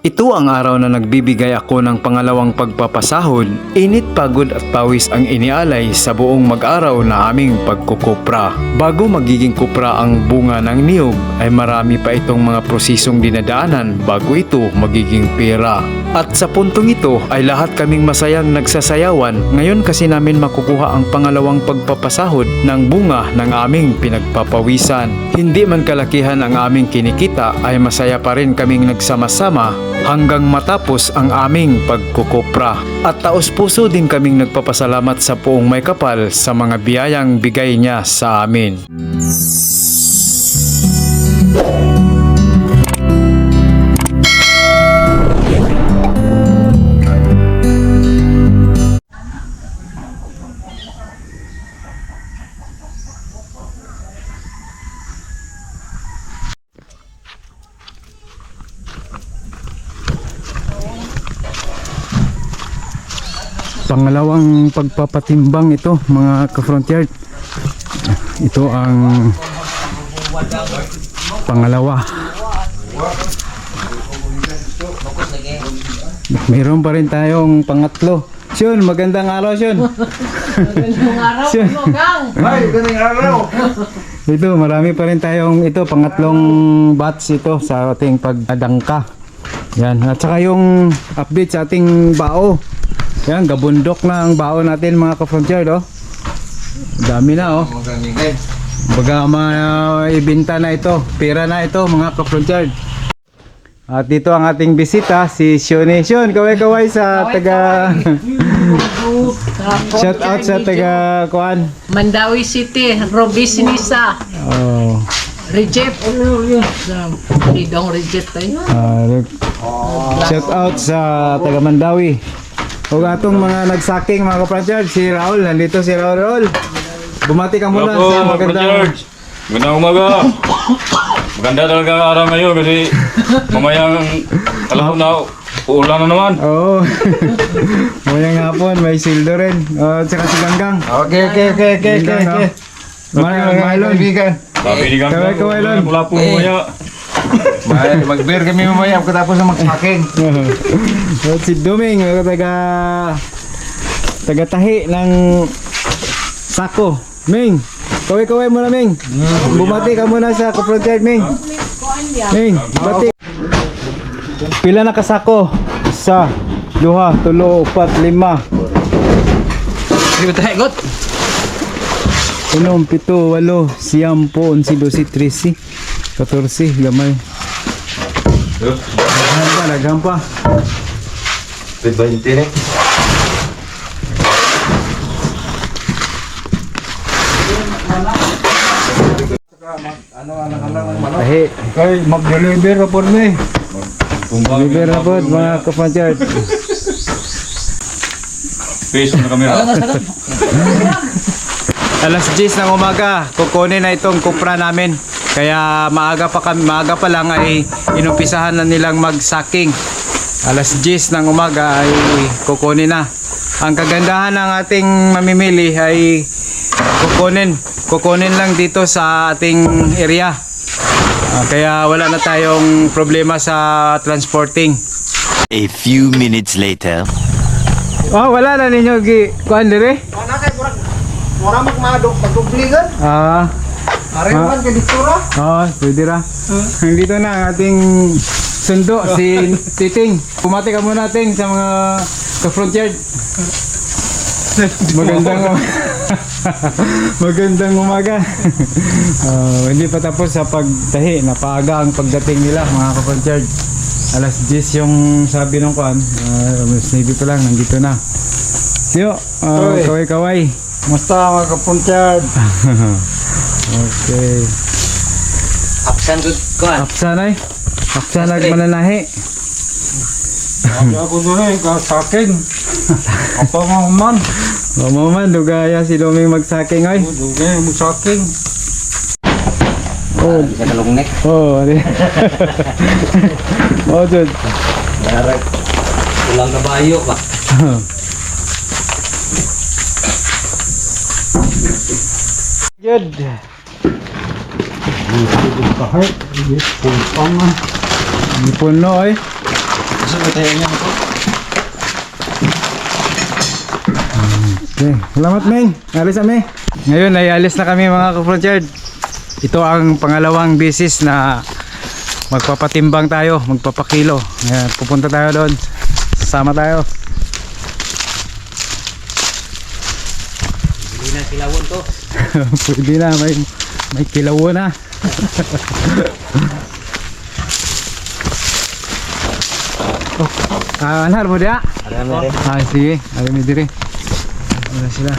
Ito ang araw na nagbibigay ako ng pangalawang pagpapasahod. Init, pagod at pawis ang inialay sa buong mag-araw na aming pagkukupra. Bago magiging kupra ang bunga ng niyog ay marami pa itong mga prosesong dinadaanan bago ito magiging pera. At sa puntong ito ay lahat kaming masayang nagsasayawan. Ngayon kasi namin makukuha ang pangalawang pagpapasahod ng bunga ng aming pinagpapawisan. Hindi man kalakihan ang aming kinikita ay masaya pa rin kaming nagsama-sama hanggang matapos ang aming pagkukupra. At taos puso din kaming nagpapasalamat sa Poong May Kapal sa mga biyayang bigay niya sa amin. Pangalawang pagpapatimbang ito mga ka-frontier. Ito ang pangalawa. Mayroon pa rin tayong pangatlo. Shun, magandang araw, Shun. Magandang araw, Gang. Ay, magandang araw. Ito, marami pa rin tayong ito, pangatlong batch ito sa ating pagdangka. Yan, at saka yung update sa ating bao. Yan, gabundok na ang bao natin mga ka-frontier, oh. Dami na, oh. Baga maibinta na ito, pera na ito mga ka-frontier. At dito ang ating bisita, si Shone. Shone, kaway-kaway sa taga... Shout out sa taga Kuan. Mandawi City, Robis Sinisa. Oh. Reject. Lidong reject tayo. Shout out sa taga Mandawi. O atong mga nagsaking mga ka-frontier, si Raul, nandito si Raul. Bumati ka muna sa magandang... Magandang umaga. Maganda talaga ang araw ngayon kasi mamayang alam na uulan na naman. Oo. Mayang hapon, may sildo rin. Tsaka si Ganggang. Okay. Maylon. Sabi ni Ganggang, Kaway, Lon. wala po mamaya. Mag-beer kami mamaya pagkatapos ng magsaking. At si Duming, taga tahi ng Sako. Ming, kaway muna, Ming. Bumati ka muna sa ka-frontier, Ming. Ming, bati. Pila na kasako? Isa, duha, tulo, upat, lima. Di ba tayo, Got? 1, 7, 8, 10, 11, 12, 13, 14, gamay. Daghang pa. 20 eh. Tahi. Kay mag-deliver na po ni. Deliver na po mga ka-frontier. Peso na kami. Alas 10 ng umaga, kukunin na itong kupra namin. Kaya maaga pa lang ay inumpisahan na nilang magsaking. Alas 10 ng umaga ay kukunin na. Ang kagandahan ng ating mamimili ay kukunin lang dito sa ating area. Kaya wala na tayong problema sa transporting. A few minutes later. Oh, wala na ninyo kuan dire? Wala kay mura magmadok pagdubligan. Are man kay diktura. Pwede ra. Dito na ang ating sundo, si Titing. Pumati ka muna natin sa mga ka-frontier. Magandang umaga. Hindi pa tapos sa pagtahi. Napaaga ang pagdating nila mga ka-frontier. Alas 10 yung sabi ng kuan. Alas 9 pa lang, nandito na. Siyo, kaway-kaway. Musta mga kapuntyad? Okay. Apsan good ko. Apsan ay. Apsan nagmananahi. Sabi ako doon eh, kasaking. Apa man. Maman, dugaya si Doming magsaking ay. Dugay, magsaking. Oh, Sa kalungnek. oh, ari. Oh, Jud. Darag. Ulang kabayo ba? Jud. Kahit, puntang. Puno ay. Okay, salamat Ming. Alis kami. Ngayon ay alis na kami mga ka-frontier. Ito ang pangalawang bisis na magpapatimbang tayo, magpapakilo. Ayan, pupunta tayo doon. Sasama tayo. Hindi na kilawon to. Pwede na, may kilawo na. Anar mo dia? Sige, alam mo diri. Wala sila.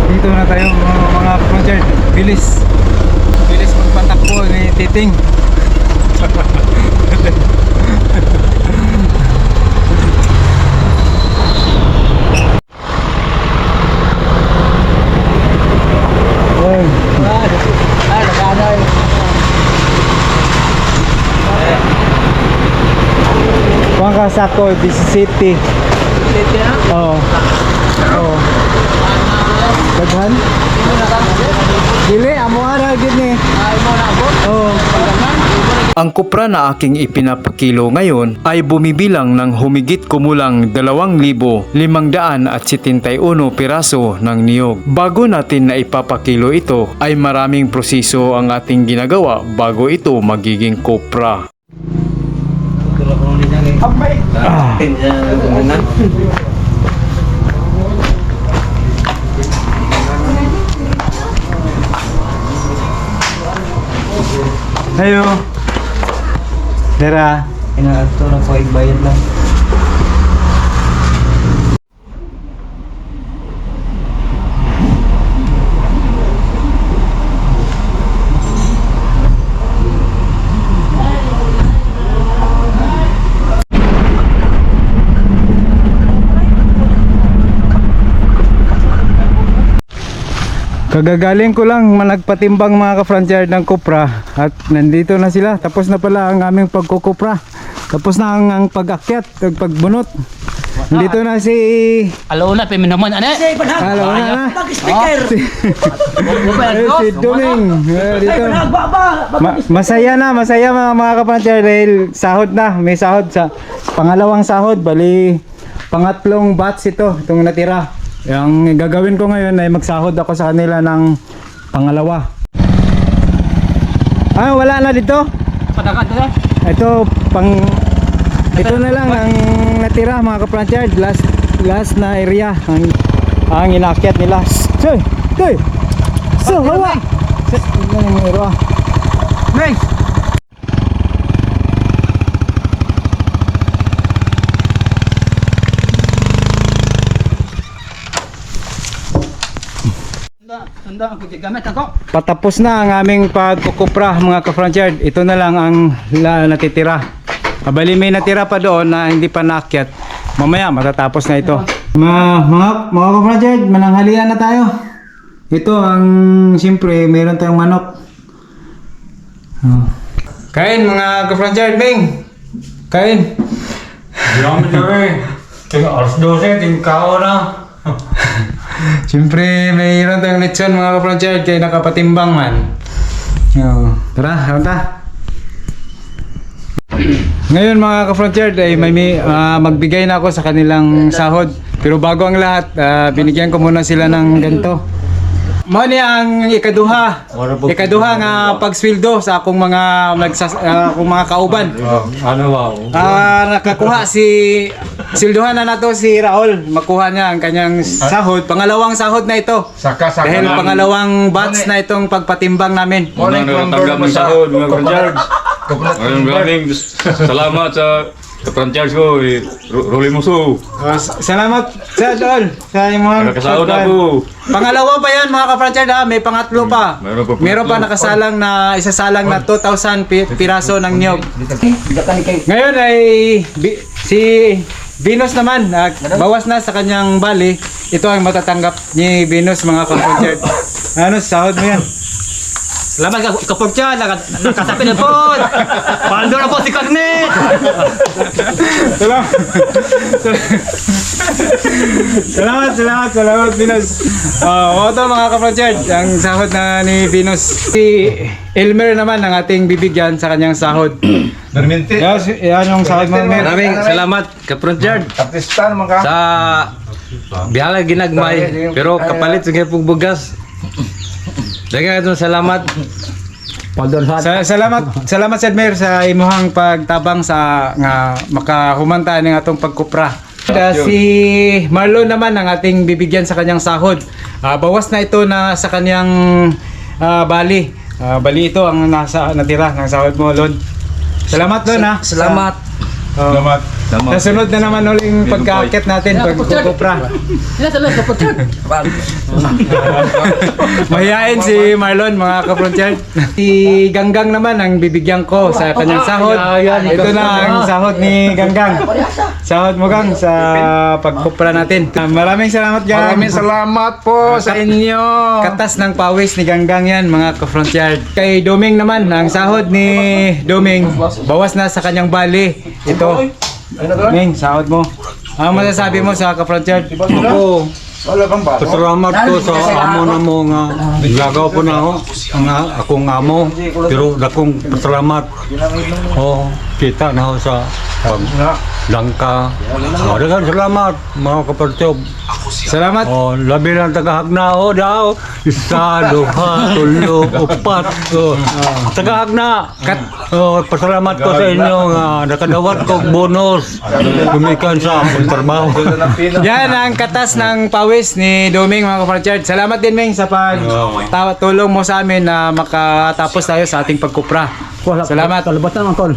Dito na tayo mga frontier. Bilis magpatakbo ni Titing. Kuha ka sako, City. Oo. Oo. Daghan? Dili, amo ara gid ni. Oo. Ang kupra na aking ipinapakilo ngayon ay bumibilang ng humigit kumulang 2,571 piraso ng niyog. Bago natin na ipapakilo ito ay maraming proseso ang ating ginagawa bago ito magiging kupra. Ayo. Dera, Ito na po, bayad lang. Kagagaling ko lang nagpatimbang mga ka-frontier ng kupra at nandito na sila. Tapos na pala ang aming pagkukupra. Tapos na ang pag-akyat, ang pagbunot. Dito na si... Alo na, pwede naman. Ano? Halo na. Speaker. Si Duming. Dito. Masaya mga kapansyal dahil sahod na. May sahod sa pangalawang sahod. Bali, pangatlong batch itong natira. Ang gagawin ko ngayon ay magsahod ako sa kanila ng pangalawa. Ah, wala na dito? Padakan na. Ito na lang ang natira mga kapansyal. Last na area ang inakyat nila. So, hawa! Ito na yung area. Next! Tanda ang gamit ako. Patapos na ang aming pagkukupra mga ka-frontier. Ito na lang ang natitira. Abali may natira pa doon na hindi pa naakyat. Mamaya matatapos na ito. Mga ka-frontier, mananghalian na tayo. Ito ang siyempre meron tayong manok. Kain mga ka-frontier, Bing. Kain. Yaman kami. Tingnan alas 12, tingkao na. Siyempre, mayroon tayong lechon mga ka-frontier kaya nakapatimbang man. Tara, punta. Ngayon mga ka-frontier ay magbigay na ako sa kanilang sahod. Pero bago ang lahat, binigyan ko muna sila ng ganito. Mo ni ang ikaduha nga pagsweldo sa akong mga akong mga kauban. Ano ba? Nakakuha silduhan na nato si Raul. Makuha niya ang kanyang sahod. Pangalawang sahod na ito. Saka Dahil pangalawang batch na itong pagpatimbang namin. Ano natanggap ng sahod mga franchise. Maraming salamat sa franchise ko. Ruli Muso. Salamat sa Raul. Sa mga Nakasahod ako. Pangalawa pa yan mga ka-franchise ha. May pangatlo pa. Meron pa nakasalang na isasalang na 2,000 piraso ng niyog. Ngayon ay si Venus naman, bawas na sa kanyang bali. Ito ang matatanggap ni Venus mga ka-franchise. Ano, sahod mo yan? Salamat ka kapurtya, nakasapi na po. Pandor na po si Kagnet. Salamat Venus. Ito mga ka-franchise, ang sahod na ni Venus. Si Elmer naman ang ating bibigyan sa kanyang sahod. Yan yung sahod mo, Elmer. Maraming salamat kapurtya sa bihala ginagmay pero kapalit sa gayong bugas. Daghang itong salamat. Salamat sa Elmer sa imuhang pagtabang sa nga makahumanta ning atong pagkupra. Si Marlon naman ang ating bibigyan sa kanyang sahod. Bawas na ito na sa kanyang bali. Bali ito ang natira ng sahod mo, Lon. Salamat, Lon, ha. Salamat. Salamat. Nasunod na naman uling pagkaakit natin, pagkukupra. Mahihain si Marlon, mga ka-frontier. Si Ganggang naman ang bibigyan ko sa kanyang sahod. Ito na ang sahod ni Ganggang. Sahod mo, Gang, sa pagkupra natin. Maraming salamat, Gang. Maraming salamat po sa inyo. Katas ng pawis ni Ganggang yan, mga ka-frontier. Kay Doming naman, ang sahod ni Doming, bawas na sa kanyang bali. Ito. Ming, sahod mo. Ang masasabi mo sa ka-frontier? Ako, pasalamat ko sa amo na mo nga gagaw po na ako ang akong amo pero dakong pasalamat kita na ako sa paglangka. Daghang salamat mga kapatid. Salamat. Labi lang tagahagna daw. Isa, duha, tulo, upat. Tagahagna. Pasalamat ko sa inyo nga nakadawat ko bonus. Gumikan sa akong trabaho. Yan ang katas ng pawis ni Doming, mga kapatid. Salamat din, Ming, sa pagtulong mo sa amin na makatapos tayo sa ating pagkupra. Salamat.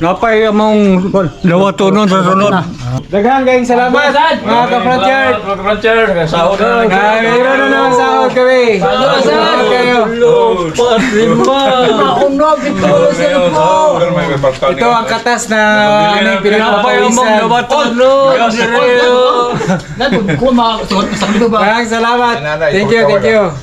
Napay among dawatunon sa sunod. Daghang kayong salamat, mga kapatid. Franchise. Sahod na. Mayroon na naman sahod kami. Salamat kayo. Ito ang katas na aming pinagpapawisan. Maraming salamat. Thank you.